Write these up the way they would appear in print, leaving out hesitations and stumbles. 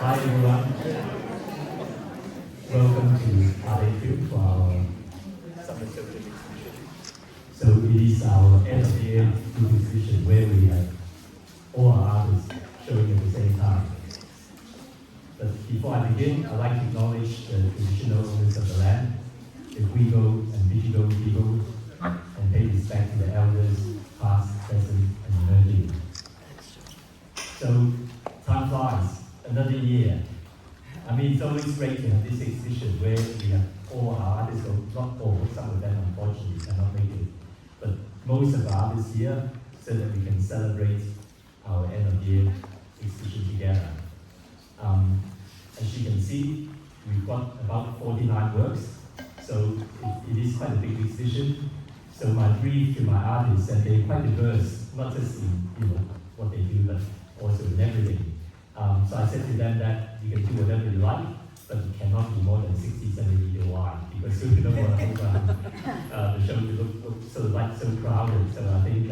Hi everyone, welcome to Art Atrium for our summer Sojourn exhibition. So it is our end of year group exhibition where we have all our artists showing at the same time. But before I begin, I'd like to acknowledge the traditional owners of the land, the Quigo and Bichigo people, and pay respect to the elders, past, present, and emerging. So, time flies, another year. I mean, it's always great to have this exhibition where we have all our artists, or not all, some of them unfortunately cannot make it, but most of our artists here so that we can celebrate our end of year exhibition together. As you can see, we've got about 49 works, so it is quite a big exhibition. So my brief to my artists that they're quite diverse, not just in what they do, but also in everything. So I said to them that you can do whatever you like, but it cannot be more than 60 centimeters wide, because we don't want the show to look so crowded. So I think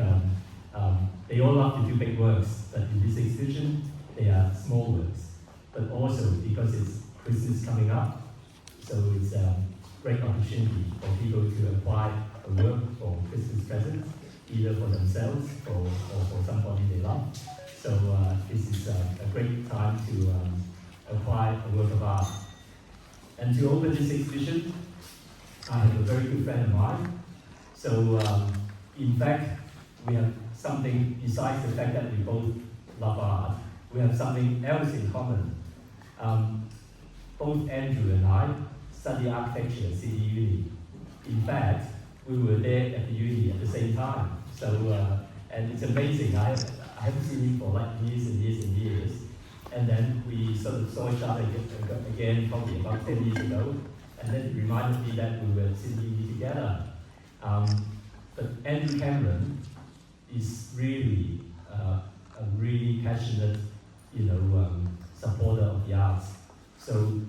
they all love to do big works, but in this exhibition, they are small works. But also because it's Christmas coming up, so it's a great opportunity for people to acquire a work for Christmas present, either for themselves or for somebody they love. So this is a great time to acquire a work of art. And to open this exhibition, I have a very good friend of mine. So in fact, we have something, besides the fact that we both love art, we have something else in common. Both Andrew and I study architecture at Sydney Uni. In fact, we were there at the uni at the same time. So, and it's amazing. I haven't seen him for like years and years and years. And then we sort of saw each other again probably about 10 years ago. And then it reminded me that we were at Sydney Uni together. But Andrew Cameron is really a really passionate, supporter of the arts. So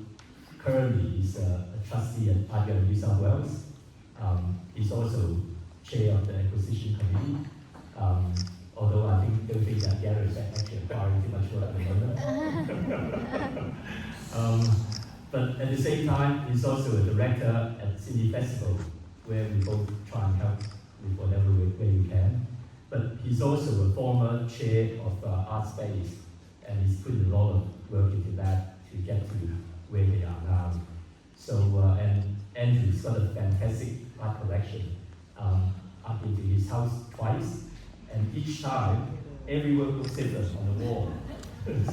currently he's a trustee at Art Atrium New South Wales. He's also chair of the acquisition committee. Although I don't think that Gary is actually acquiring too much work at the moment. But at the same time, he's also a director at Sydney Festival, where we both try and help with whatever way we can. But he's also a former chair of Art Space, and he's put a lot of work into that to get to where they are now. So, and Andrew's got a fantastic art collection. I've been to his house twice, and each time, every work looks different on the wall.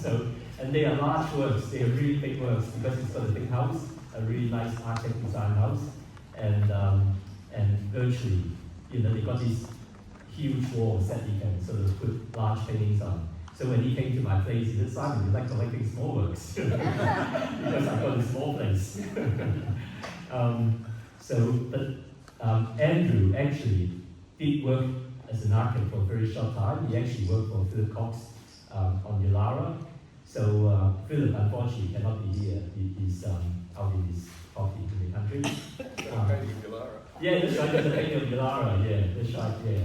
So, and they are large works, they are really big works, because it's got a big house, a really nice architect design house, and virtually, they got these huge walls that you can sort of put large paintings on. So when he came to my place, he said, "Simon, you like collecting small works?" Because I've got a small place. Andrew actually did work as an architect for a very short time. He actually worked for Philip Cox on Yulara. So Philip, unfortunately, cannot be here. He's out in his property in the country. Yeah, that's right, there's a painting of Yulara, yeah, that's right, yeah.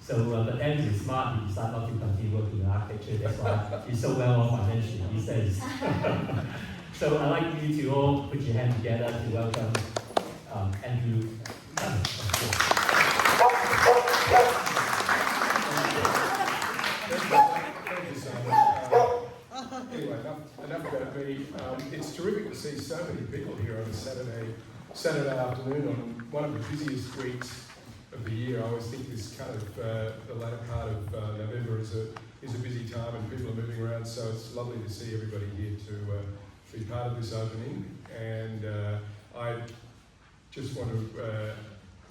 So, but Andrew is smart, he decided not to continue working in architecture, that's why he's so well off financially these days. So I'd like you to all put your hands together to welcome Andrew. Thank you, Simon. Anyway, enough about me. It's terrific to see so many people here on a Saturday afternoon on one of the busiest weeks of the year. I always think this kind of the latter part of November is a busy time and people are moving around. So it's lovely to see everybody here to be part of this opening. And I just want to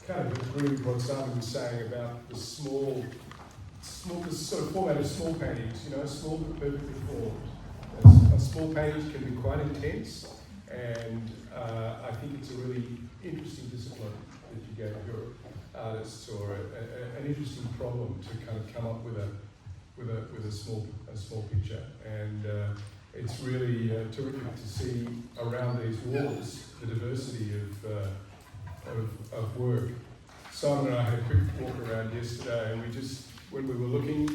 kind of agree with what Simon was saying about the small, the sort of format of small paintings. Small but perfectly formed. A small painting can be quite intense, and I think it's a really interesting discipline that you gave your artists, or an interesting problem to kind of come up with a small picture. And it's really terrific to see around these walls the diversity of work. Simon and I had a quick walk around yesterday, and when we were looking,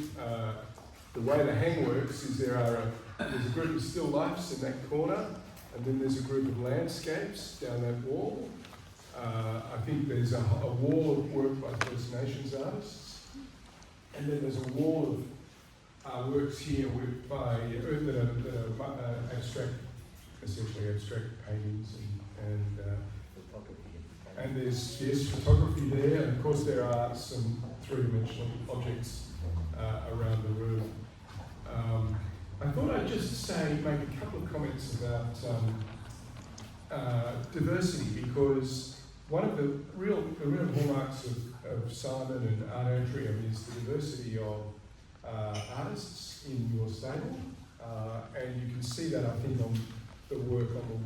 the way the hang works is there are There's a group of still lifes in that corner, and then there's a group of landscapes down that wall. I think there's a wall of work by First Nations artists, and then there's a wall of works here by that are abstract, essentially abstract paintings, and there's photography there, and of course there are some three-dimensional objects around the room. I thought I'd just make a couple of comments about diversity, because one of the real hallmarks of Simon and Art Atrium is the diversity of artists in your stable, and you can see that I think on the work on the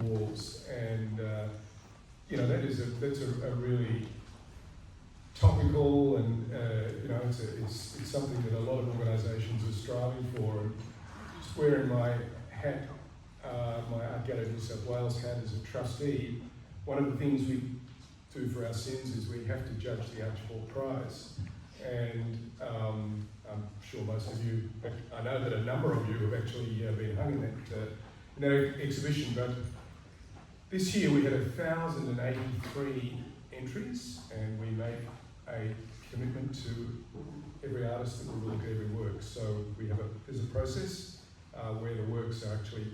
walls, and that's a really topical, and it's something that a lot of organisations are striving for. And just wearing my hat, my Art Gallery New South Wales hat as a trustee, one of the things we do for our sins is we have to judge the Archibald Prize. And I'm sure most of you, I know that a number of you have actually been hung in that exhibition, but this year we had 1,083 entries, and we made a commitment to every artist that will look at every work. So there's a process where the works are actually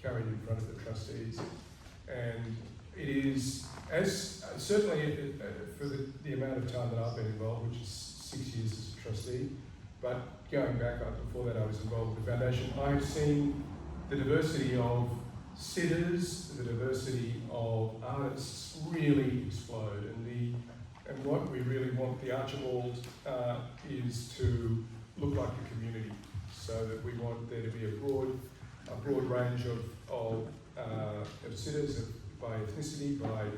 carried in front of the trustees, and it is, as certainly for the amount of time that I've been involved, which is 6 years as a trustee, but going back before that I was involved with the foundation, I've seen the diversity of sitters, the diversity of artists really explode, and what we really want the Archibald is to look like a community, so that we want there to be a broad range of sitters by ethnicity, by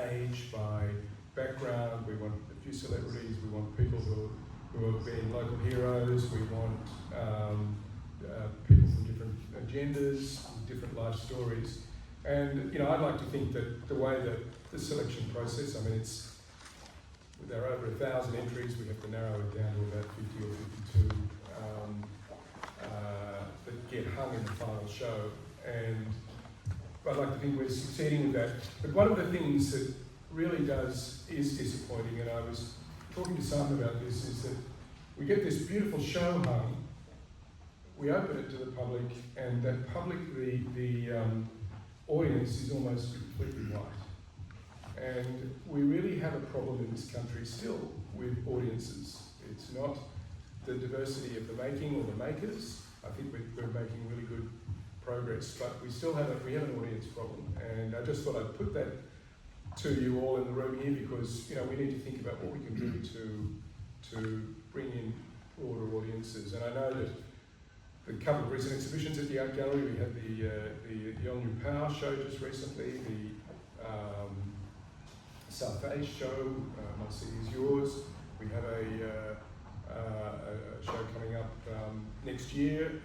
age, by background. We want a few celebrities, we want people who have been local heroes, we want people from different genders, different life stories. And I'd like to think that the way that the selection process, there are over 1,000 entries, we have to narrow it down to about 50 or 52 that get hung in the final show. And I'd like to think we're succeeding with that. But one of the things that really is disappointing, and I was talking to Simon about this, is that we get this beautiful show hung, we open it to the public, and that public, the audience is almost completely white. And we really have a problem in this country still with audiences. It's not the diversity of the making or the makers. I think we're making really good progress, but we have an audience problem. And I just thought I'd put that to you all in the room here, because we need to think about what we can do to bring in broader audiences. And I know that a couple of recent exhibitions at the Art Gallery, we had the Young New Power show just recently, the South Asia show, My City Is Yours. We have a show coming up next year,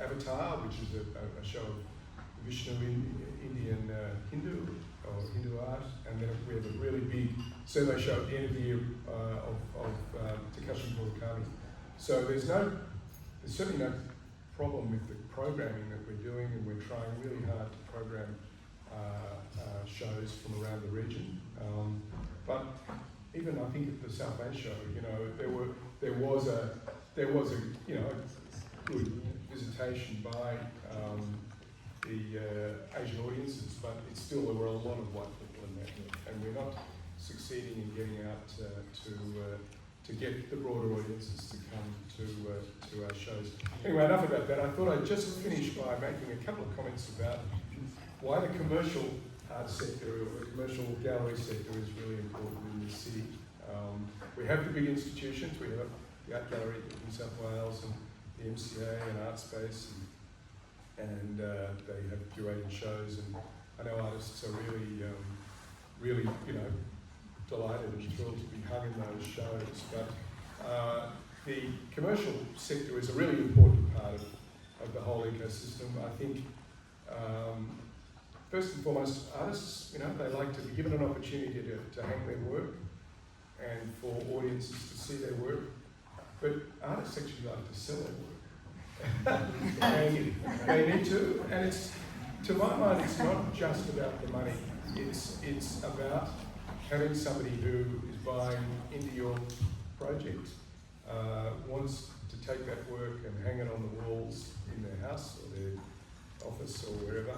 Avatar, which is a show of Vishnu Indian Hindu or Hindu art, and then we have a really big survey show at the end of the year of Takashi Murakami. So there's certainly no problem with the programming that we're doing, and we're trying really hard to program shows from around the region. But even I think at the South Asia show, there was a good visitation by the Asian audiences, but there were a lot of white people in there, and we're not succeeding in getting out to get the broader audiences to come to our shows. Anyway, enough about that. I thought I'd just finish by making a couple of comments about why the commercial art sector or the commercial gallery sector is really important in this city. We have the big institutions. We have the Art Gallery in New South Wales and the MCA and Art Space, and they have curated shows. And I know artists are really delighted and thrilled to be hung in those shows. But the commercial sector is a really important part of the whole ecosystem. I think first and foremost, artists, they like to be given an opportunity to hang their work and for audiences to see their work. But artists actually like to sell their work. And they need to, and it's, to my mind, it's not just about the money. It's about having somebody who is buying into your project, wants to take that work and hang it on the walls in their house or their office or wherever,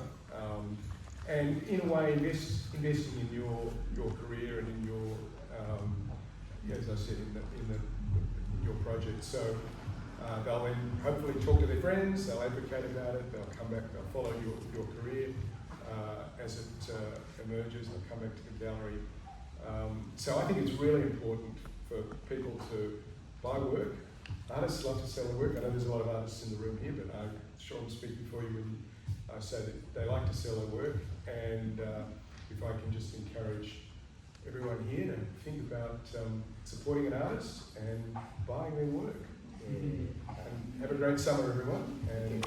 and in a way investing in your career and in your, as I said, in your project. So they'll then hopefully talk to their friends, they'll advocate about it, they'll come back, they'll follow your career as it emerges, they'll come back to the gallery. So I think it's really important for people to buy work. Artists love to sell their work. I know there's a lot of artists in the room here, but I'm sure I'm speaking for you when I say that they like to sell their work. And if I can just encourage everyone here to think about supporting an artist and buying their work. And have a great summer, everyone. And